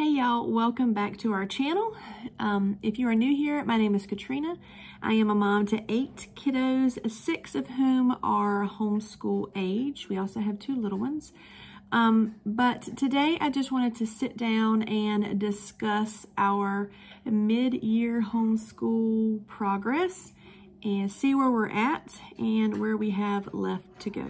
Hey y'all, welcome back to our channel. If you are new here, my name is Katrina. I am a mom to 8 kiddos, 6 of whom are homeschool age. We also have 2 little ones. But today I just wanted to sit down and discuss our mid-year homeschool progress and see where we're at and where we have left to go.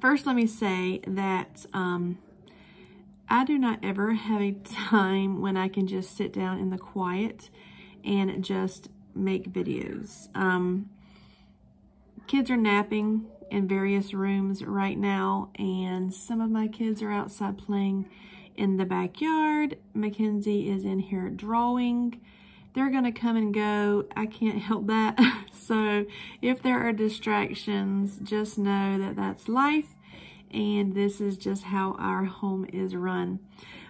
First, let me say that I do not ever have a time when I can just sit down in the quiet and just make videos. Kids are napping in various rooms right now, and some of my kids are outside playing in the backyard. McKinsey is in here drawing. They're gonna come and go. I can't help that. So if there are distractions, just know that that's life, and this is just how our home is run.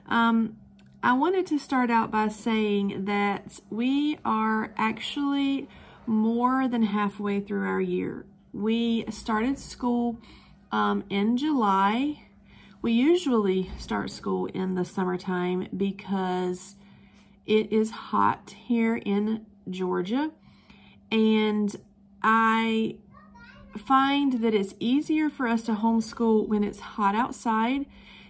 I wanted to start out by saying that we are actually more than halfway through our year. We started school in July. We usually start school in the summertime because it is hot here in Georgia, and I find that it's easier for us to homeschool when it's hot outside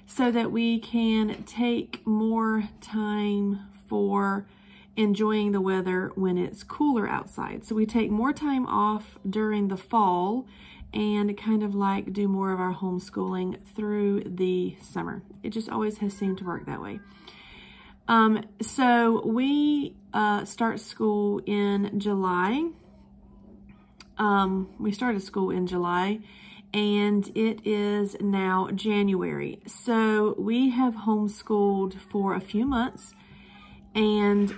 so that we can take more time for enjoying the weather when it's cooler outside. So we take more time off during the fall and kind of like do more of our homeschooling through the summer. It just always has seemed to work that way. So we start school in July. We started school in July, and it is now January. So we have homeschooled for a few months, and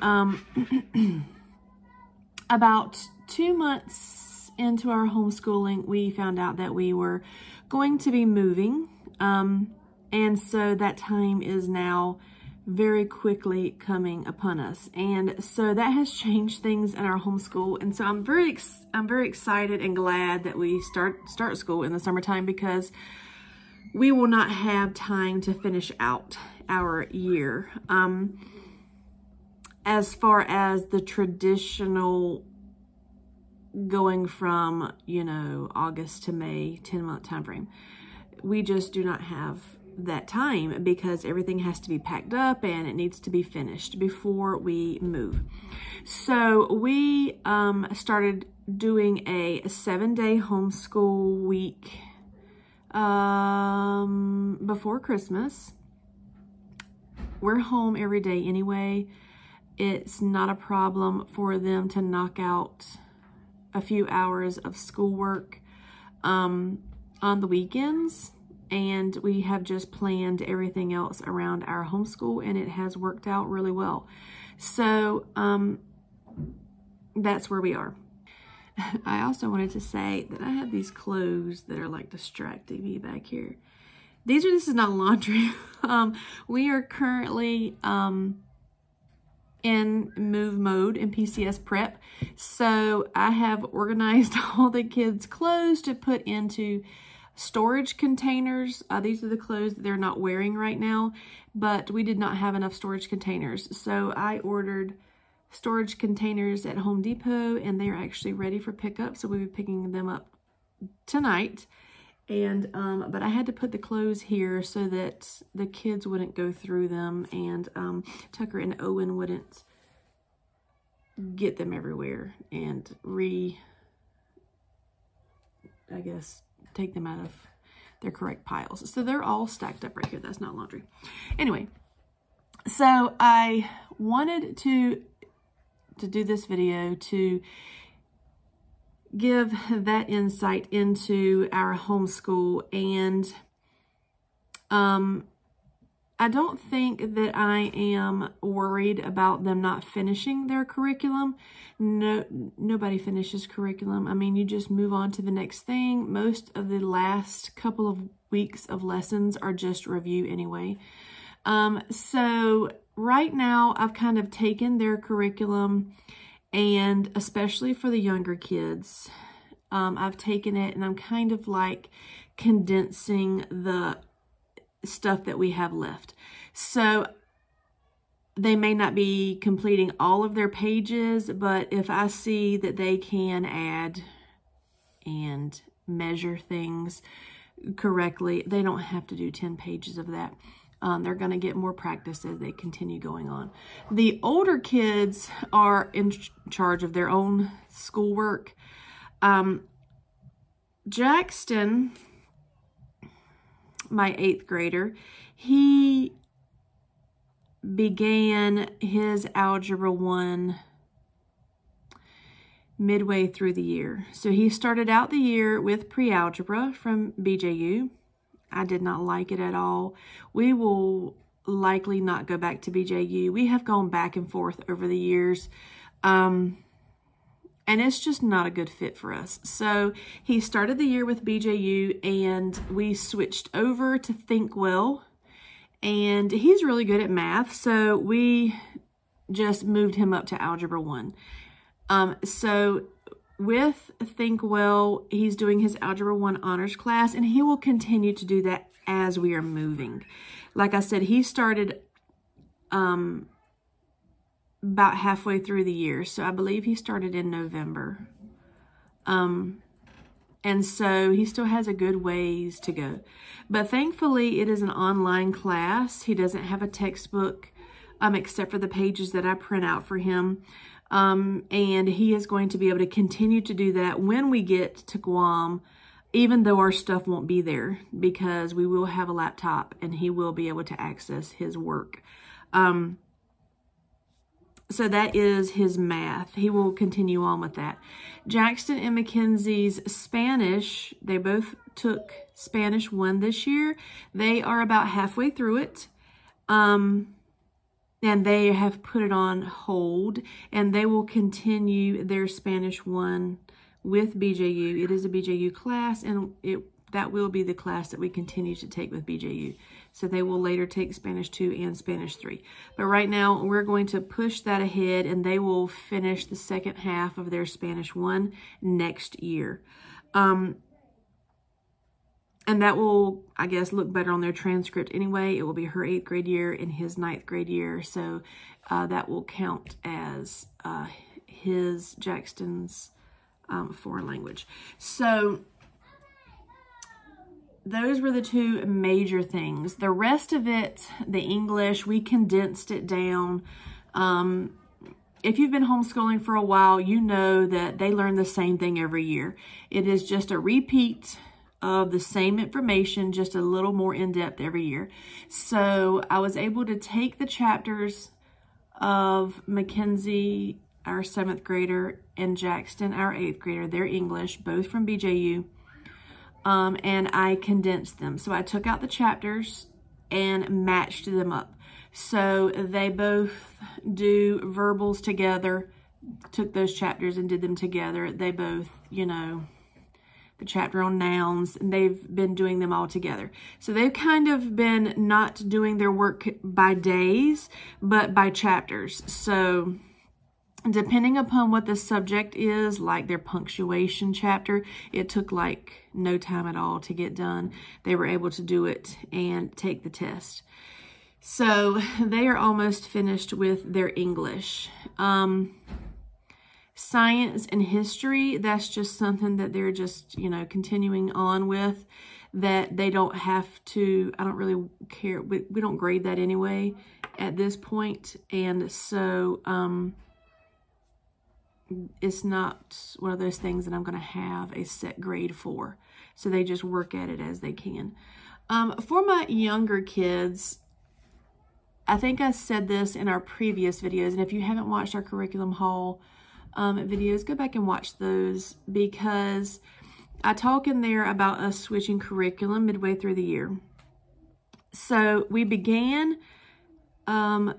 about 2 months into our homeschooling, we found out that we were going to be moving, and so that time is now very quickly coming upon us, and so that has changed things in our homeschool. And so I'm very excited and glad that we start school in the summertime, because we will not have time to finish out our year. As far as the traditional going from, you know, August to May 10-month time frame, we just do not have that time because everything has to be packed up and it needs to be finished before we move. So we started doing a 7-day homeschool week before Christmas. We're home every day anyway. It's not a problem for them to knock out a few hours of schoolwork on the weekends. And we have just planned everything else around our homeschool, and it has worked out really well. So that's where we are. I also wanted to say that I have these clothes that are like distracting me back here. This is not laundry. We are currently in move mode in PCS prep. So I have organized all the kids' clothes to put into storage containers. These are the clothes that they're not wearing right now, but we did not have enough storage containers. So I ordered storage containers at Home Depot, and they're actually ready for pickup. So we'll be picking them up tonight. And but I had to put the clothes here so that the kids wouldn't go through them, and Tucker and Owen wouldn't get them everywhere and I guess, take them out of their correct piles. So they're all stacked up right here. That's not laundry. Anyway, so I wanted to do this video to give that insight into our homeschool. And I don't think that I am worried about them not finishing their curriculum. No, nobody finishes curriculum. I mean, you just move on to the next thing. Most of the last couple of weeks of lessons are just review anyway. So right now I've kind of taken their curriculum, and especially for the younger kids, I've taken it and I'm kind of like condensing the stuff that we have left. So they may not be completing all of their pages, but if I see that they can add and measure things correctly, they don't have to do 10 pages of that. They're going to get more practice as they continue going on. The older kids are in charge of their own schoolwork. Jaxton, my 8th grader, he began his Algebra 1 midway through the year. So he started out the year with pre-algebra from BJU. I did not like it at all. We will likely not go back to BJU. We have gone back and forth over the years. And it's just not a good fit for us. So he started the year with BJU and we switched over to ThinkWell. And he's really good at math. So we just moved him up to Algebra 1. So with ThinkWell, he's doing his Algebra 1 honors class, and he will continue to do that as we are moving. Like I said, he started about halfway through the year. So I believe he started in November. And so he still has a good ways to go. But thankfully, it is an online class. He doesn't have a textbook except for the pages that I print out for him. And he is going to be able to continue to do that when we get to Guam, even though our stuff won't be there, because we will have a laptop and he will be able to access his work. So that is his math. He will continue on with that. Jaxton and McKinsey's Spanish, they both took Spanish 1 this year. They are about halfway through it. And they have put it on hold, and they will continue their Spanish 1 with BJU. It is a BJU class, and that will be the class that we continue to take with BJU. So they will later take Spanish 2 and Spanish 3. But right now, we're going to push that ahead, and they will finish the second half of their Spanish 1 next year. And that will, I guess, look better on their transcript anyway. It will be her 8th grade year and his 9th grade year. So that will count as Jaxton's foreign language. So those were the two major things. The rest of it, the English, we condensed it down. If you've been homeschooling for a while, you know that they learn the same thing every year. It is just a repeat of the same information, just a little more in-depth every year. So I was able to take the chapters of McKinsey, our 7th grader, and Jaxton, our 8th grader, their English, both from BJU, and I condensed them. So I took out the chapters and matched them up. So they both do verbals together, took those chapters and did them together. They both, you know, the chapter on nouns, and they've been doing them all together. So they've kind of been not doing their work by days, but by chapters. So depending upon what the subject is, like their punctuation chapter, it took like no time at all to get done. They were able to do it and take the test. So they are almost finished with their English. Science and history, that's just something that they're just, you know, continuing on with, that they don't have to, I don't really care. We don't grade that anyway at this point. And so it's not one of those things that I'm going to have a set grade for. So they just work at it as they can. For my younger kids, I think I said this in our previous videos, and if you haven't watched our curriculum haul, videos. Go back and watch those, because I talk in there about us switching curriculum midway through the year. So we began the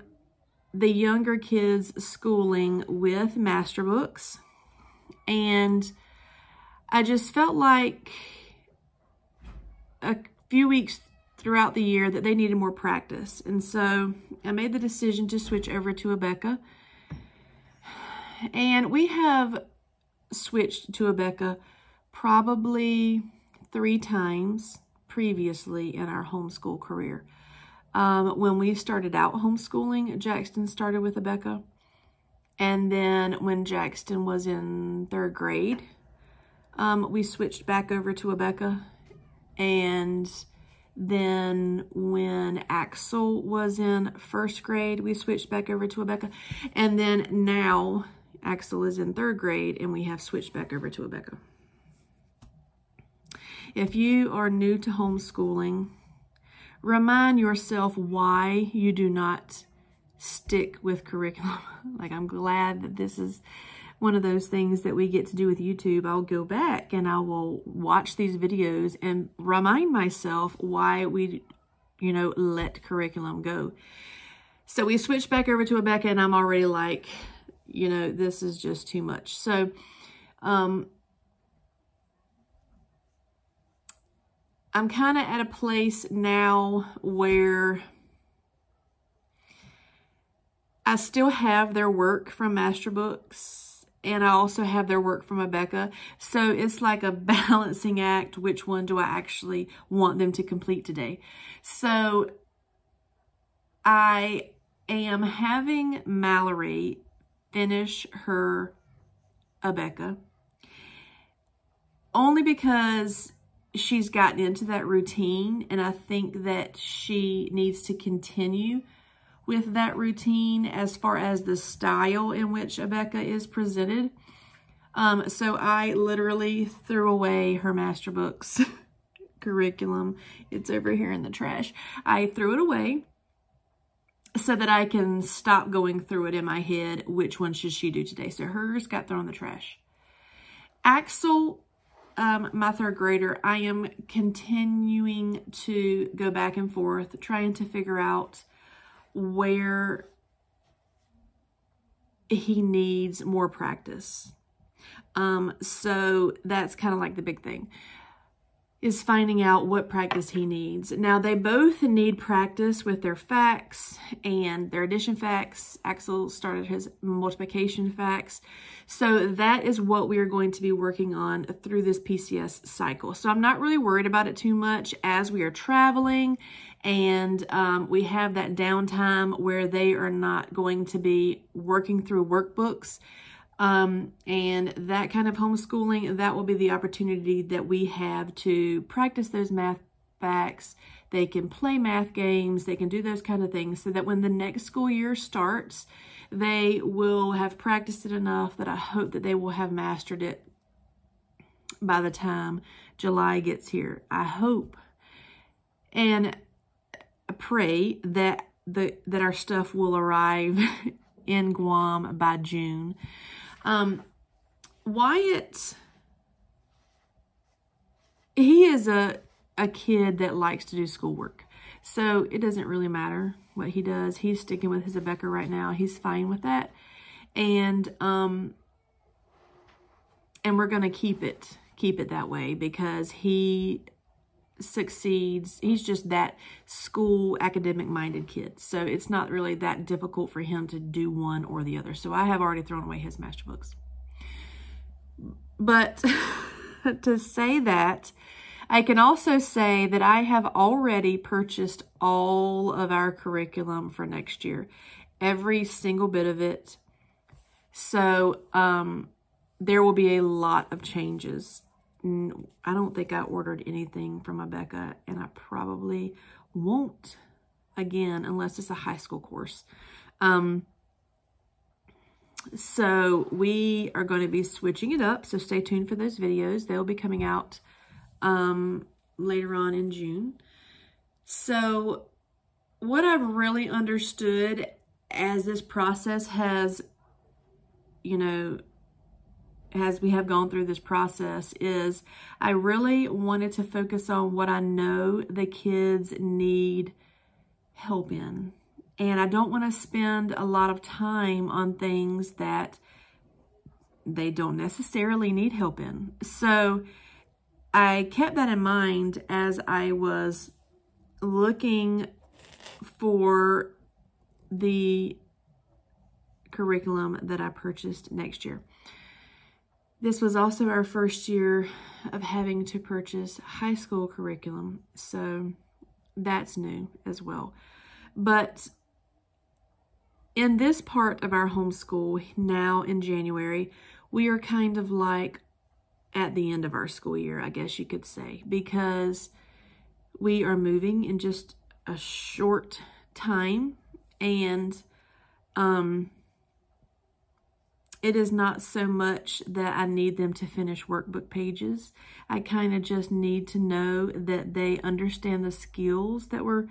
younger kids' schooling with master books, and I just felt like a few weeks throughout the year that they needed more practice. And so I made the decision to switch over to Abeka. And we have switched to Abeka probably 3 times previously in our homeschool career. When we started out homeschooling, Jaxton started with Abeka. And then when Jaxton was in 3rd grade, we switched back over to Abeka. And then when Axsel was in 1st grade, we switched back over to Abeka. And then now Axsel is in 3rd grade and we have switched back over to Abeka. If you are new to homeschooling, remind yourself why you do not stick with curriculum. Like, I'm glad that this is one of those things that we get to do with YouTube. I'll go back and I will watch these videos and remind myself why we, let curriculum go. So we switched back over to Abeka, and I'm already like, this is just too much. So, I'm kind of at a place now where I still have their work from master books, and I also have their work from Abeka. So it's like a balancing act. Which one do I actually want them to complete today? So I am having Mallory finish her Abeka, only because she's gotten into that routine, and I think that she needs to continue with that routine as far as the style in which Abeka is presented. So I literally threw away her master books curriculum. It's over here in the trash. I threw it away so that I can stop going through it in my head. Which one should she do today? So hers got thrown in the trash. Axsel, my 3rd grader, I am continuing to go back and forth, trying to figure out where he needs more practice. So that's kind of like the big thing, is finding out what practice he needs. Now, they both need practice with their facts and their addition facts. Axsel started his multiplication facts. So that is what we are going to be working on through this PCS cycle. So I'm not really worried about it too much as we are traveling, and we have that downtime where they are not going to be working through workbooks. And that kind of homeschooling, that will be the opportunity that we have to practice those math facts. They can play math games, they can do those kind of things, so that when the next school year starts, they will have practiced it enough that I hope that they will have mastered it by the time July gets here. I hope and pray that our stuff will arrive in Guam by June. Wyatt, he is a kid that likes to do schoolwork. So it doesn't really matter what he does. He's sticking with his Abeka right now. He's fine with that. And we're going to keep it that way, because he succeeds. He's just that school academic minded kid. So it's not really that difficult for him to do one or the other. So I have already thrown away his master books. But to say that, I can also say that I have already purchased all of our curriculum for next year. Every single bit of it. So there will be a lot of changes. I don't think I ordered anything from Abeka, and I probably won't again unless it's a high school course. So we are going to be switching it up, so stay tuned for those videos. They'll be coming out later on in June. So what I've really understood as this process has, as we have gone through this process is I really wanted to focus on what I know the kids need help in. And I don't want to spend a lot of time on things that they don't necessarily need help in. So I kept that in mind as I was looking for the curriculum that I purchased next year. This was also our first year of having to purchase high school curriculum, so that's new as well. But in this part of our homeschool now in January, we are kind of like at the end of our school year, I guess you could say, because we are moving in just a short time, and it is not so much that I need them to finish workbook pages. I kind of just need to know that they understand the skills that were,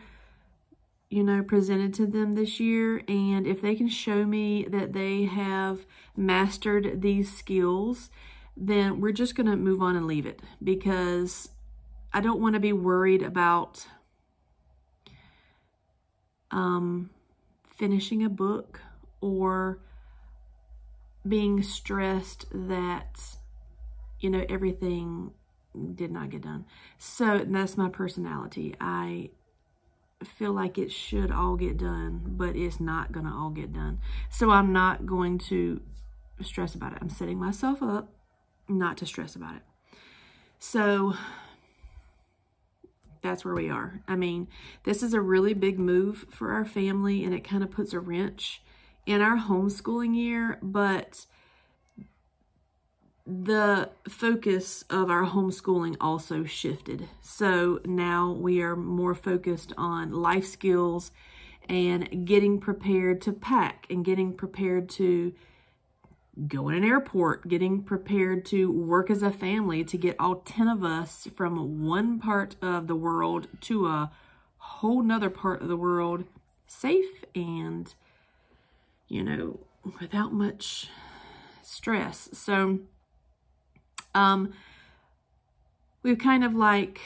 you know, presented to them this year. And if they can show me that they have mastered these skills, then we're just going to move on and leave it, because I don't want to be worried about finishing a book or being stressed that, you know, everything did not get done. So that's my personality. I feel like it should all get done, but it's not going to all get done. So I'm not going to stress about it. I'm setting myself up not to stress about it. So that's where we are. I mean, this is a really big move for our family, and it kind of puts a wrench in our homeschooling year, but the focus of our homeschooling also shifted. So now we are more focused on life skills and getting prepared to pack and getting prepared to go in an airport, getting prepared to work as a family to get all 10 of us from one part of the world to a whole nother part of the world safe and, you know, without much stress. So we've kind of like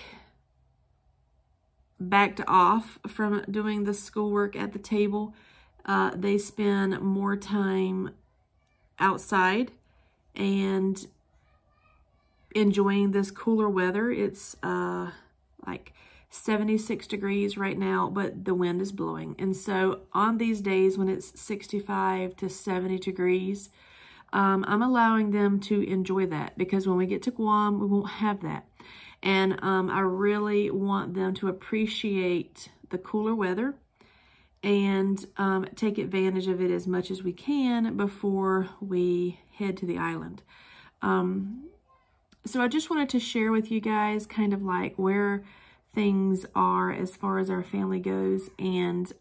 backed off from doing the schoolwork at the table. They spend more time outside and enjoying this cooler weather. It's like 76 degrees right now, but the wind is blowing. And so on these days when it's 65 to 70 degrees, I'm allowing them to enjoy that, because when we get to Guam, we won't have that. And I really want them to appreciate the cooler weather and take advantage of it as much as we can before we head to the island. So I just wanted to share with you guys kind of like where things are as far as our family goes. And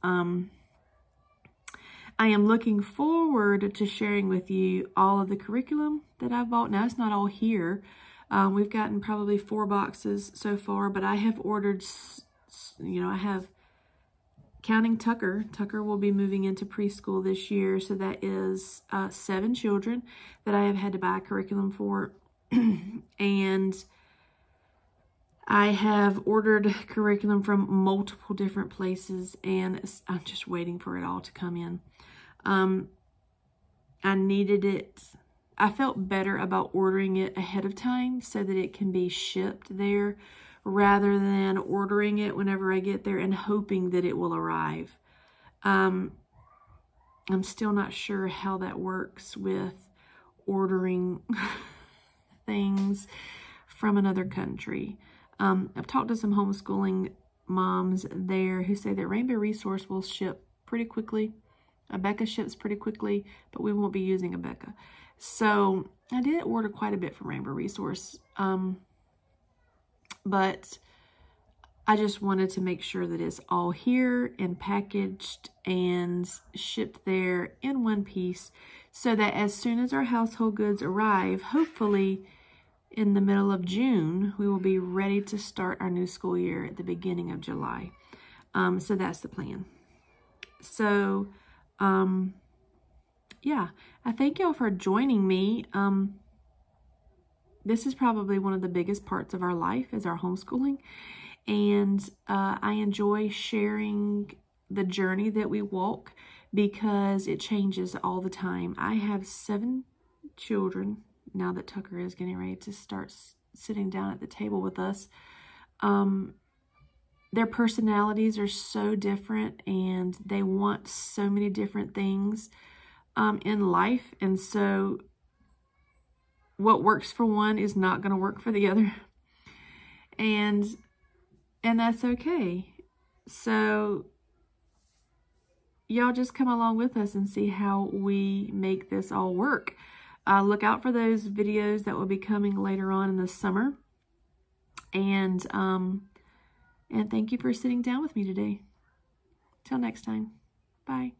I am looking forward to sharing with you all of the curriculum that I've bought. Now, it's not all here. We've gotten probably 4 boxes so far, but I have ordered, you know, I have, counting Tucker. Tucker will be moving into preschool this year, so that is 7 children that I have had to buy curriculum for. And I have ordered curriculum from multiple different places, and I'm just waiting for it all to come in. I needed it. I felt better about ordering it ahead of time so that it can be shipped there, rather than ordering it whenever I get there and hoping that it will arrive. I'm still not sure how that works with ordering things from another country. I've talked to some homeschooling moms there who say that Rainbow Resource will ship pretty quickly. Becca ships pretty quickly, but we won't be using a Becca. So I did order quite a bit from Rainbow Resource. But I just wanted to make sure that it's all here and packaged and shipped there in one piece, so that as soon as our household goods arrive, hopefully in the middle of June, we will be ready to start our new school year at the beginning of July. So that's the plan. So, yeah, I thank y'all for joining me. this is probably one of the biggest parts of our life is our homeschooling. And I enjoy sharing the journey that we walk because it changes all the time. I have 7 children now that Tucker is getting ready to start sitting down at the table with us. Their personalities are so different and they want so many different things in life. And so what works for one is not going to work for the other. And that's okay. So y'all just come along with us and see how we make this all work. Look out for those videos that will be coming later on in the summer. And thank you for sitting down with me today. Till next time. Bye.